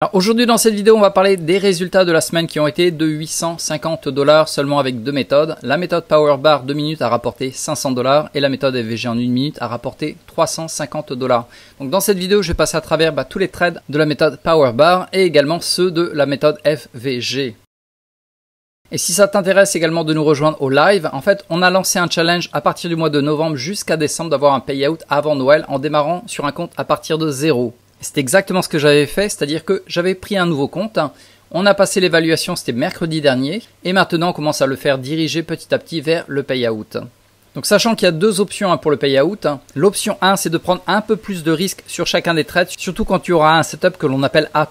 Alors aujourd'hui dans cette vidéo on va parler des résultats de la semaine qui ont été de 850 $ seulement avec deux méthodes. La méthode Power Bar 2 minutes a rapporté 500 $ et la méthode FVG en 1 minute a rapporté 350 $. Donc dans cette vidéo je vais passer à travers tous les trades de la méthode Power Bar et également ceux de la méthode FVG. Et si ça t'intéresse également de nous rejoindre au live, en fait on a lancé un challenge à partir du mois de novembre jusqu'à décembre d'avoir un payout avant Noël en démarrant sur un compte à partir de 0. C'est exactement ce que j'avais fait, c'est-à-dire que j'avais pris un nouveau compte, on a passé l'évaluation, c'était mercredi dernier, et maintenant on commence à le faire diriger petit à petit vers le payout. Donc sachant qu'il y a deux options pour le payout, l'option 1 c'est de prendre un peu plus de risques sur chacun des trades, surtout quand tu auras un setup que l'on appelle A+,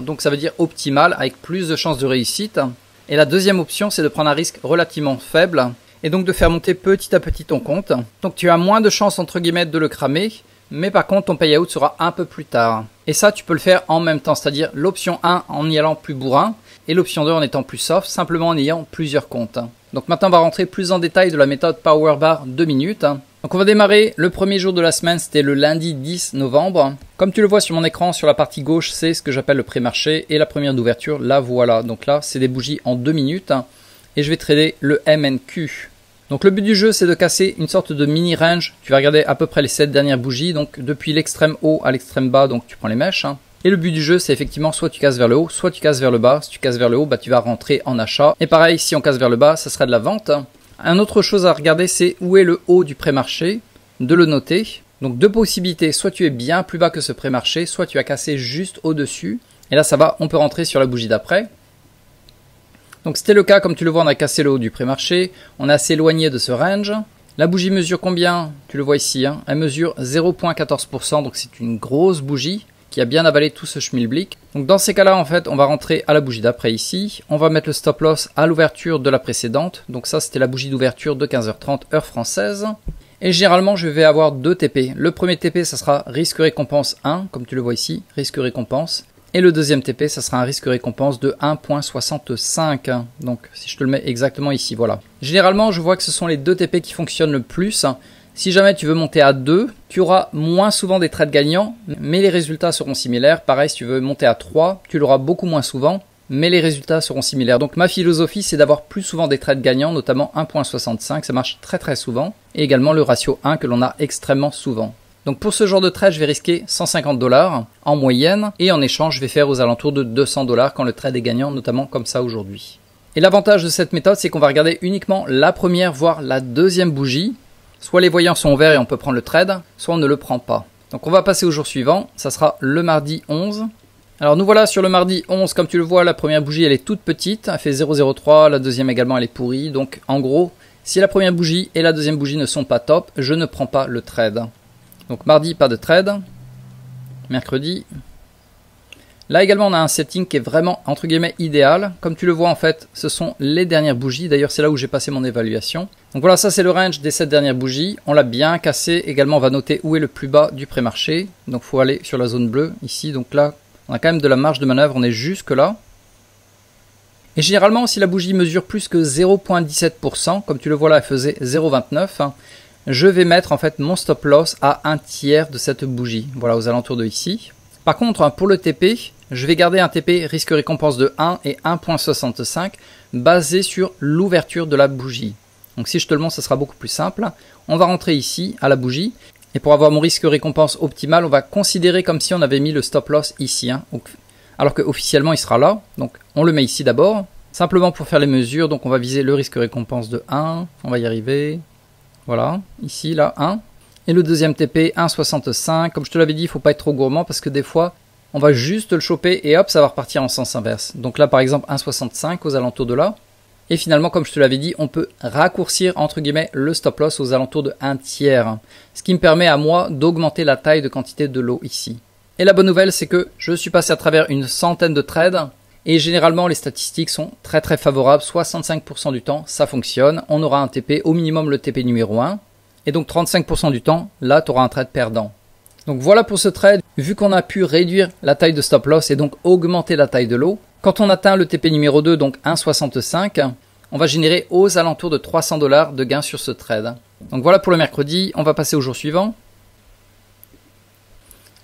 donc ça veut dire optimal, avec plus de chances de réussite. Et la deuxième option c'est de prendre un risque relativement faible, et donc de faire monter petit à petit ton compte. Donc tu as moins de chances entre guillemets de le cramer, mais par contre ton payout sera un peu plus tard. Et ça tu peux le faire en même temps, c'est-à-dire l'option 1 en y allant plus bourrin et l'option 2 en étant plus soft, simplement en ayant plusieurs comptes. Donc maintenant on va rentrer plus en détail de la méthode Power Bar 2 minutes. Donc on va démarrer le premier jour de la semaine, c'était le lundi 10 novembre. Comme tu le vois sur mon écran, sur la partie gauche, c'est ce que j'appelle le pré-marché et la première d'ouverture, la voilà. Donc là c'est des bougies en 2 minutes et je vais trader le MNQ. Donc le but du jeu c'est de casser une sorte de mini range, tu vas regarder à peu près les 7 dernières bougies, donc depuis l'extrême haut à l'extrême bas, donc tu prends les mèches. Et le but du jeu c'est effectivement soit tu casses vers le haut, soit tu casses vers le bas. Si tu casses vers le haut, tu vas rentrer en achat. Et pareil, si on casse vers le bas, ça sera de la vente. Une autre chose à regarder c'est où est le haut du pré-marché, de le noter. Donc deux possibilités, soit tu es bien plus bas que ce pré-marché, soit tu as cassé juste au-dessus. Et là ça va, on peut rentrer sur la bougie d'après. Donc c'était le cas, comme tu le vois, on a cassé le haut du pré-marché, on est assez éloigné de ce range. La bougie mesure combien? Tu le vois ici, elle mesure 0,14%, donc c'est une grosse bougie qui a bien avalé tout ce schmilblick. Donc dans ces cas-là, en fait, on va rentrer à la bougie d'après ici. On va mettre le stop loss à l'ouverture de la précédente. Donc ça, c'était la bougie d'ouverture de 15h30 heure française. Et généralement, je vais avoir deux TP. Le premier TP, ça sera risque-récompense 1, comme tu le vois ici, risque-récompense. Et le deuxième TP, ça sera un risque récompense de 1,65. Donc si je te le mets exactement ici, voilà. Généralement, je vois que ce sont les deux TP qui fonctionnent le plus. Si jamais tu veux monter à 2, tu auras moins souvent des trades gagnants, mais les résultats seront similaires. Pareil, si tu veux monter à 3, tu l'auras beaucoup moins souvent, mais les résultats seront similaires. Donc ma philosophie, c'est d'avoir plus souvent des trades gagnants, notamment 1,65. Ça marche très très souvent. Et également le ratio 1 que l'on a extrêmement souvent. Donc pour ce genre de trade, je vais risquer 150 $ en moyenne et en échange, je vais faire aux alentours de 200 $ quand le trade est gagnant, notamment comme ça aujourd'hui. Et l'avantage de cette méthode, c'est qu'on va regarder uniquement la première, voire la deuxième bougie. Soit les voyants sont ouverts et on peut prendre le trade, soit on ne le prend pas. Donc on va passer au jour suivant, ça sera le mardi 11. Alors nous voilà sur le mardi 11, comme tu le vois, la première bougie elle est toute petite, elle fait 0,03, la deuxième également elle est pourrie. Donc en gros, si la première bougie et la deuxième bougie ne sont pas top, je ne prends pas le trade. Donc mardi, pas de trade. Mercredi. Là également, on a un setting qui est vraiment, entre guillemets, idéal. Comme tu le vois, en fait, ce sont les dernières bougies. D'ailleurs, c'est là où j'ai passé mon évaluation. Donc voilà, ça c'est le range des 7 dernières bougies. On l'a bien cassé. Également, on va noter où est le plus bas du pré-marché. Donc il faut aller sur la zone bleue, ici. Donc là, on a quand même de la marge de manœuvre. On est jusque là. Et généralement, si la bougie mesure plus que 0,17%, comme tu le vois là, elle faisait 0,29%, je vais mettre en fait mon stop loss à un tiers de cette bougie, voilà, aux alentours de ici. Par contre, pour le TP, je vais garder un TP risque récompense de 1 et 1,65 basé sur l'ouverture de la bougie. Donc si je te le montre, ce sera beaucoup plus simple. On va rentrer ici à la bougie et pour avoir mon risque récompense optimal, on va considérer comme si on avait mis le stop loss ici, alors qu'officiellement il sera là. Donc on le met ici d'abord, simplement pour faire les mesures. Donc on va viser le risque récompense de 1, on va y arriver. Voilà, ici, là, 1. Et le deuxième TP, 1,65. Comme je te l'avais dit, il ne faut pas être trop gourmand parce que des fois, on va juste le choper et hop, ça va repartir en sens inverse. Donc là, par exemple, 1,65 aux alentours de là. Et finalement, comme je te l'avais dit, on peut raccourcir, entre guillemets, le stop loss aux alentours de 1 tiers. Ce qui me permet à moi d'augmenter la taille de quantité de lot ici. Et la bonne nouvelle, c'est que je suis passé à travers une centaine de trades. Et généralement, les statistiques sont très très favorables. 65% du temps, ça fonctionne. On aura un TP, au minimum le TP numéro 1. Et donc 35% du temps, là, tu auras un trade perdant. Donc voilà pour ce trade. Vu qu'on a pu réduire la taille de stop loss et donc augmenter la taille de lot, quand on atteint le TP numéro 2, donc 1,65, on va générer aux alentours de 300 $ de gains sur ce trade. Donc voilà pour le mercredi. On va passer au jour suivant.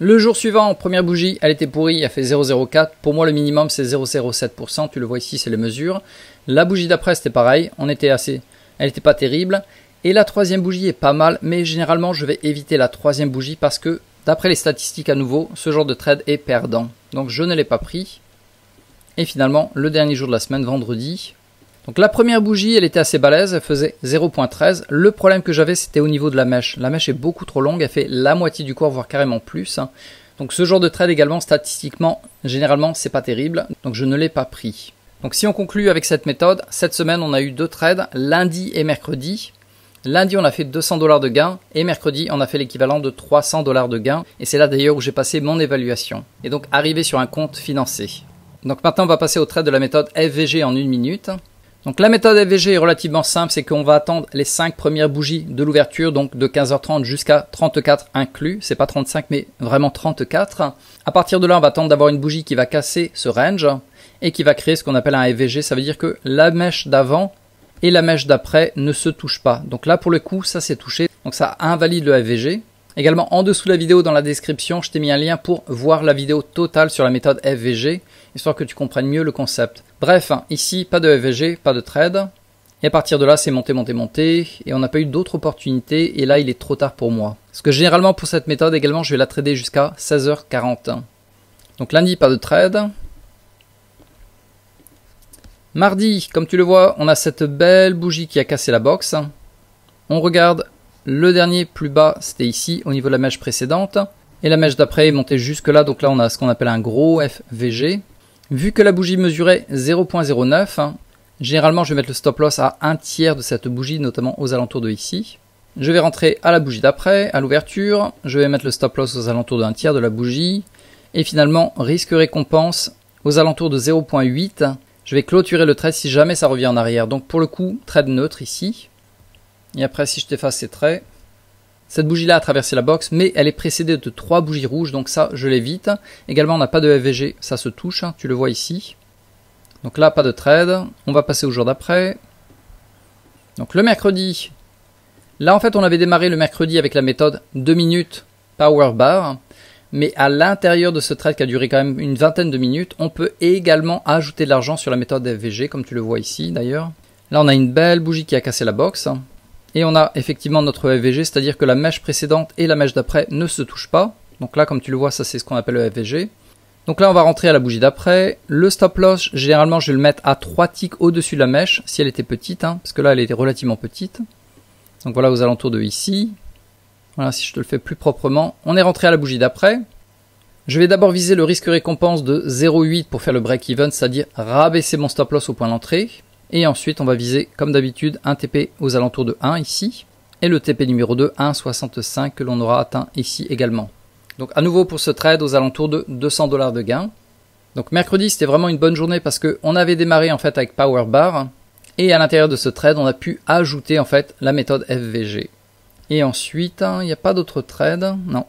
Le jour suivant, première bougie, elle était pourrie, elle fait 0,04. Pour moi, le minimum, c'est 0,07%. Tu le vois ici, c'est les mesures. La bougie d'après, c'était pareil. Elle n'était pas terrible. Et la troisième bougie est pas mal, mais généralement, je vais éviter la troisième bougie parce que, d'après les statistiques à nouveau, ce genre de trade est perdant. Donc, je ne l'ai pas pris. Et finalement, le dernier jour de la semaine, vendredi. Donc, la première bougie, elle était assez balèze. Elle faisait 0,13. Le problème que j'avais, c'était au niveau de la mèche. La mèche est beaucoup trop longue. Elle fait la moitié du cours, voire carrément plus. Donc, ce genre de trade également, statistiquement, généralement, c'est pas terrible. Donc, je ne l'ai pas pris. Donc, si on conclut avec cette méthode, cette semaine, on a eu 2 trades, lundi et mercredi. Lundi, on a fait 200 $ de gain et mercredi, on a fait l'équivalent de 300 $ de gain. Et c'est là d'ailleurs où j'ai passé mon évaluation. Et donc, arrivé sur un compte financé. Donc maintenant, on va passer au trade de la méthode FVG en 1 minute. Donc la méthode FVG est relativement simple, c'est qu'on va attendre les 5 premières bougies de l'ouverture, donc de 15h30 jusqu'à 34 inclus. C'est pas 35, mais vraiment 34. À partir de là, on va attendre d'avoir une bougie qui va casser ce range et qui va créer ce qu'on appelle un FVG. Ça veut dire que la mèche d'avant et la mèche d'après ne se touchent pas. Donc là, pour le coup, ça s'est touché. Donc ça invalide le FVG. Également, en dessous de la vidéo, dans la description, je t'ai mis un lien pour voir la vidéo totale sur la méthode FVG, histoire que tu comprennes mieux le concept. Bref, ici, pas de FVG, pas de trade. Et à partir de là, c'est monter, monter, monter. Et on n'a pas eu d'autres opportunités. Et là, il est trop tard pour moi. Parce que généralement, pour cette méthode, également, je vais la trader jusqu'à 16h40. Donc lundi, pas de trade. Mardi, comme tu le vois, on a cette belle bougie qui a cassé la box. On regarde le dernier plus bas, c'était ici, au niveau de la mèche précédente. Et la mèche d'après est montée jusque là, donc là on a ce qu'on appelle un gros FVG. Vu que la bougie mesurait 0,09, généralement je vais mettre le stop loss à 1/3 de cette bougie, notamment aux alentours de ici. Je vais rentrer à la bougie d'après, à l'ouverture. Je vais mettre le stop loss aux alentours de 1/3 de la bougie. Et finalement, risque récompense aux alentours de 0,8. Je vais clôturer le trade si jamais ça revient en arrière. Donc pour le coup, trade neutre ici. Et après, si je t'efface ces traits, cette bougie-là a traversé la box, mais elle est précédée de 3 bougies rouges, donc ça, je l'évite. Également, on n'a pas de FVG, ça se touche, tu le vois ici. Donc là, pas de trade. On va passer au jour d'après. Donc le mercredi. Là, en fait, on avait démarré le mercredi avec la méthode 2 minutes Power Bar. Mais à l'intérieur de ce trade qui a duré quand même une vingtaine de minutes, on peut également ajouter de l'argent sur la méthode FVG, comme tu le vois ici d'ailleurs. Là, on a une belle bougie qui a cassé la box. Et on a effectivement notre FVG, c'est-à-dire que la mèche précédente et la mèche d'après ne se touchent pas. Donc là, comme tu le vois, ça c'est ce qu'on appelle le FVG. Donc là, on va rentrer à la bougie d'après. Le stop loss, généralement, je vais le mettre à 3 ticks au-dessus de la mèche, si elle était petite, parce que là, elle était relativement petite. Donc voilà, aux alentours de ici. Voilà, si je te le fais plus proprement. On est rentré à la bougie d'après. Je vais d'abord viser le risque récompense de 0,8 pour faire le break-even, c'est-à-dire rabaisser mon stop loss au point d'entrée. Et ensuite, on va viser, comme d'habitude, un TP aux alentours de 1 ici. Et le TP numéro 2, 1,65 que l'on aura atteint ici également. Donc à nouveau pour ce trade aux alentours de 200 $ de gain. Donc mercredi, c'était vraiment une bonne journée parce qu'on avait démarré en fait avec Power Bar. Et à l'intérieur de ce trade, on a pu ajouter en fait la méthode FVG. Et ensuite, il n'y a pas d'autre trade. Non.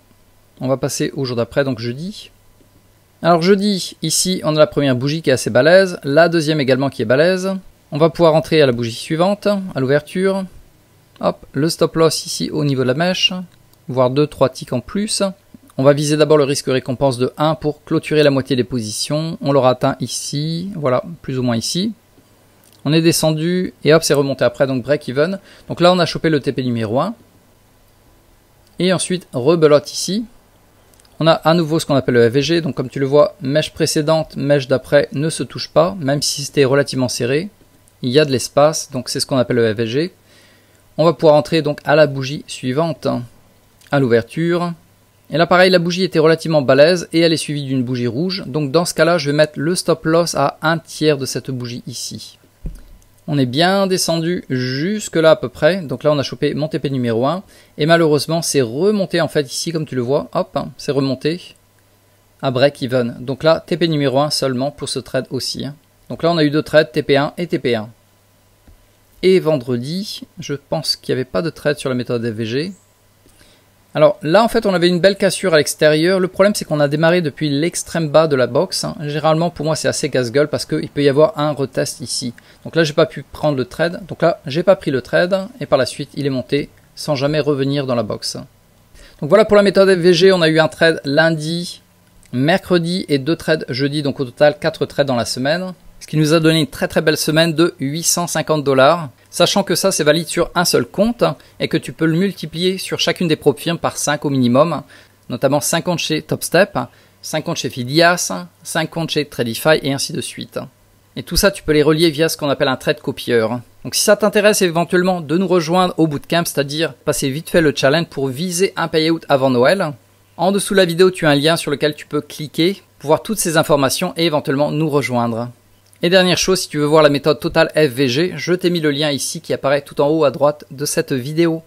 On va passer au jour d'après, donc jeudi. Alors jeudi, ici, on a la première bougie qui est assez balèze. La deuxième également qui est balèze. On va pouvoir entrer à la bougie suivante, à l'ouverture. Hop, le stop loss ici au niveau de la mèche. Voire 2-3 ticks en plus. On va viser d'abord le risque récompense de 1 pour clôturer la moitié des positions. On l'aura atteint ici. Voilà, plus ou moins ici. On est descendu et hop, c'est remonté après, donc break-even. Donc là, on a chopé le TP numéro 1. Et ensuite, rebelote ici. On a à nouveau ce qu'on appelle le FVG. Donc comme tu le vois, mèche précédente, mèche d'après ne se touche pas, même si c'était relativement serré. Il y a de l'espace, donc c'est ce qu'on appelle le FVG. On va pouvoir entrer donc à la bougie suivante, à l'ouverture. Et là pareil, la bougie était relativement balèze et elle est suivie d'une bougie rouge. Donc dans ce cas-là, je vais mettre le stop loss à 1/3 de cette bougie ici. On est bien descendu jusque là à peu près. Donc là, on a chopé mon TP numéro 1. Et malheureusement, c'est remonté en fait ici, comme tu le vois. Hop, c'est remonté à break-even. Donc là, TP numéro 1 seulement pour ce trade aussi. Donc là, on a eu 2 trades, TP1 et TP1. Et vendredi, je pense qu'il n'y avait pas de trade sur la méthode FVG. Alors là, en fait, on avait une belle cassure à l'extérieur. Le problème, c'est qu'on a démarré depuis l'extrême bas de la box. Généralement, pour moi, c'est assez casse-gueule parce qu'il peut y avoir un retest ici. Donc là, j'ai pas pu prendre le trade. Donc là, j'ai pas pris le trade. Et par la suite, il est monté sans jamais revenir dans la box. Donc voilà pour la méthode FVG, on a eu un trade lundi, mercredi et 2 trades jeudi, donc au total 4 trades dans la semaine. Ce qui nous a donné une très très belle semaine de 850 $. Sachant que ça c'est valide sur un seul compte et que tu peux le multiplier sur chacune des propres firmes par 5 au minimum. Notamment 5 comptes chez TopStep, 5 comptes chez Fidias, 5 comptes chez Tradify et ainsi de suite. Et tout ça tu peux les relier via ce qu'on appelle un trade copieur. Donc si ça t'intéresse éventuellement de nous rejoindre au bootcamp, c'est-à-dire passer vite fait le challenge pour viser un payout avant Noël, en dessous de la vidéo tu as un lien sur lequel tu peux cliquer pour voir toutes ces informations et éventuellement nous rejoindre. Et dernière chose, si tu veux voir la méthode Total FVG, je t'ai mis le lien ici qui apparaît tout en haut à droite de cette vidéo.